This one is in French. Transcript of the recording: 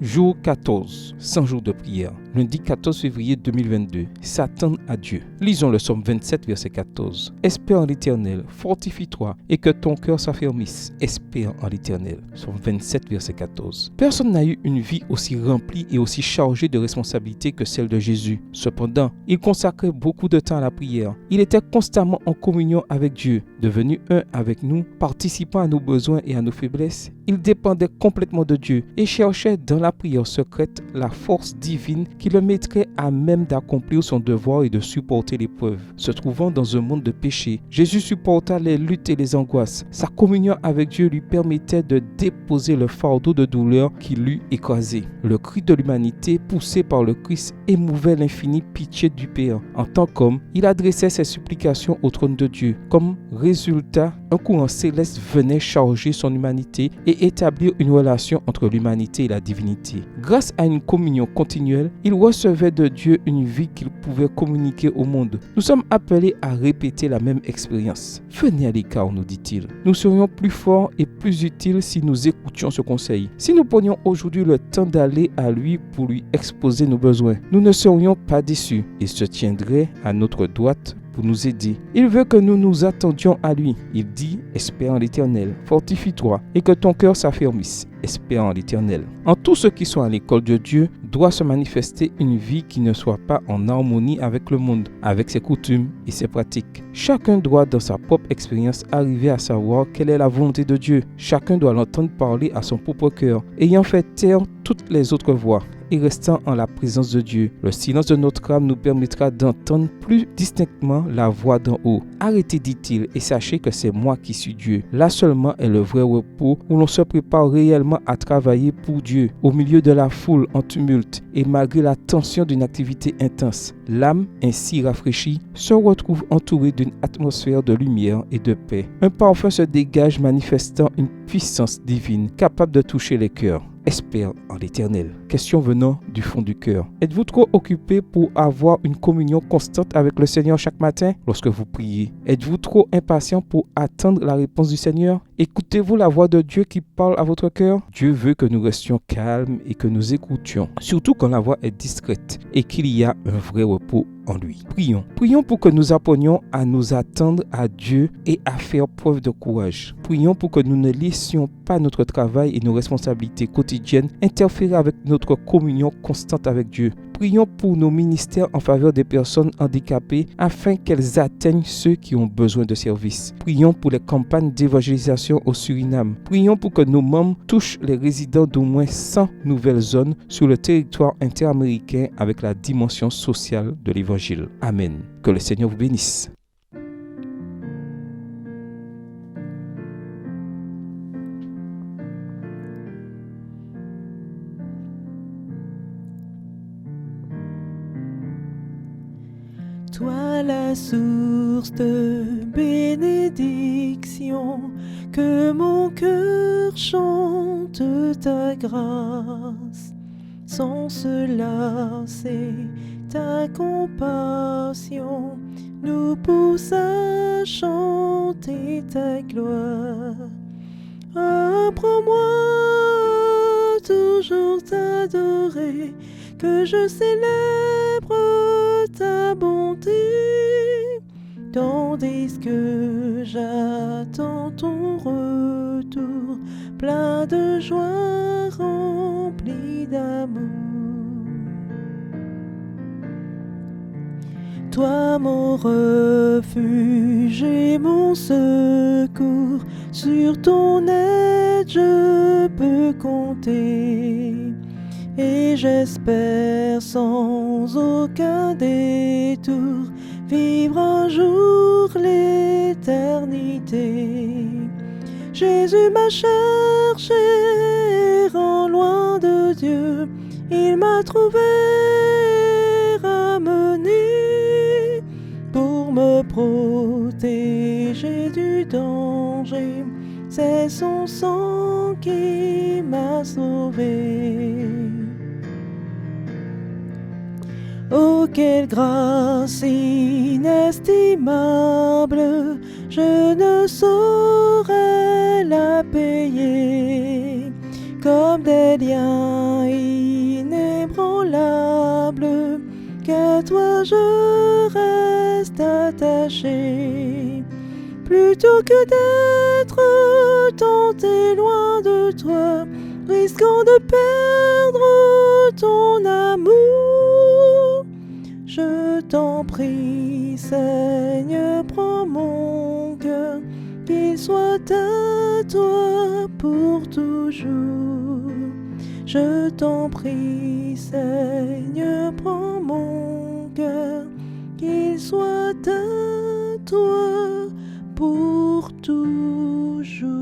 Jour 14, 100 jours de prière. Lundi 14 février 2022. S'attendre à Dieu. Lisons le psaume 27, verset 14. Espère en l'Éternel, fortifie-toi et que ton cœur s'affermisse. Espère en l'Éternel. Psaume 27, verset 14. Personne n'a eu une vie aussi remplie et aussi chargée de responsabilités que celle de Jésus. Cependant, il consacrait beaucoup de temps à la prière. Il était constamment en communion avec Dieu. Devenu un avec nous, participant à nos besoins et à nos faiblesses, il dépendait complètement de Dieu et cherchait dans la prière secrète la force divine qui le mettrait à même d'accomplir son devoir et de supporter l'épreuve. Se trouvant dans un monde de péché, Jésus supporta les luttes et les angoisses. Sa communion avec Dieu lui permettait de déposer le fardeau de douleur qui l'eût écrasé. Le cri de l'humanité, poussé par le Christ, émouvait l'infinie pitié du Père. En tant qu'homme, il adressait ses supplications au trône de Dieu. Comme résultat, un courant céleste venait charger son humanité et établir une relation entre l'humanité et la divinité. Grâce à une communion continuelle, il recevait de Dieu une vie qu'il pouvait communiquer au monde. Nous sommes appelés à répéter la même expérience. Venez à l'écart, nous dit-il. Nous serions plus forts et plus utiles si nous écoutions ce conseil. Si nous prenions aujourd'hui le temps d'aller à lui pour lui exposer nos besoins, nous ne serions pas déçus. Il se tiendrait à notre droite pour nous aider. Il veut que nous nous attendions à lui. Il dit, espère en l'Éternel, fortifie-toi et que ton cœur s'affermisse. Espère en l'Éternel. En tous ceux qui sont à l'école de Dieu, doit se manifester une vie qui ne soit pas en harmonie avec le monde, avec ses coutumes et ses pratiques. Chacun doit, dans sa propre expérience, arriver à savoir quelle est la volonté de Dieu. Chacun doit l'entendre parler à son propre cœur, ayant fait taire toutes les autres voix et restant en la présence de Dieu. Le silence de notre âme nous permettra d'entendre plus distinctement la voix d'en haut. Arrêtez, dit-il, et sachez que c'est moi qui suis Dieu. Là seulement est le vrai repos où l'on se prépare réellement à travailler pour Dieu, au milieu de la foule en tumulte et malgré la tension d'une activité intense. L'âme, ainsi rafraîchie, se retrouve entourée d'une atmosphère de lumière et de paix. Un parfum se dégage manifestant une puissance divine capable de toucher les cœurs. Espère en l'Éternel. Question venant du fond du cœur. Êtes-vous trop occupé pour avoir une communion constante avec le Seigneur chaque matin lorsque vous priez? Êtes-vous trop impatient pour attendre la réponse du Seigneur? Écoutez-vous la voix de Dieu qui parle à votre cœur? Dieu veut que nous restions calmes et que nous écoutions, surtout quand la voix est discrète et qu'il y a un vrai repos en lui. Prions. Prions pour que nous apprenions à nous attendre à Dieu et à faire preuve de courage. Prions pour que nous ne laissions pas notre travail et nos responsabilités quotidiennes interférer avec notre communion constante avec Dieu. Prions pour nos ministères en faveur des personnes handicapées afin qu'elles atteignent ceux qui ont besoin de services. Prions pour les campagnes d'évangélisation au Suriname. Prions pour que nos membres touchent les résidents d'au moins 100 nouvelles zones sur le territoire interaméricain avec la dimension sociale de l'Évangile. Amen. Que le Seigneur vous bénisse. Toi la source de bénédiction, que mon cœur chante ta grâce. Sans cela, c'est ta compassion nous pousse à chanter ta gloire. Apprends-moi toujours t'adorer, que je célèbre ta bonté, tandis que j'attends ton retour, plein de joie, rempli d'amour. Toi mon refuge et mon secours, sur ton aide je peux compter. Et j'espère sans aucun détour vivre un jour l'éternité. Jésus m'a cherché, errant loin de Dieu, il m'a trouvé, ramené pour me protéger du danger. C'est son sang qui m'a sauvé. Oh, quelle grâce inestimable, je ne saurais la payer. comme des liens inébranlables, qu'à toi je reste attaché. Plutôt que d'être tenté loin de toi, risquant de perdre ton amour, je t'en prie, Seigneur, prends mon cœur, qu'il soit à toi pour toujours. Je t'en prie, Seigneur, prends mon cœur, qu'il soit à toi pour toujours.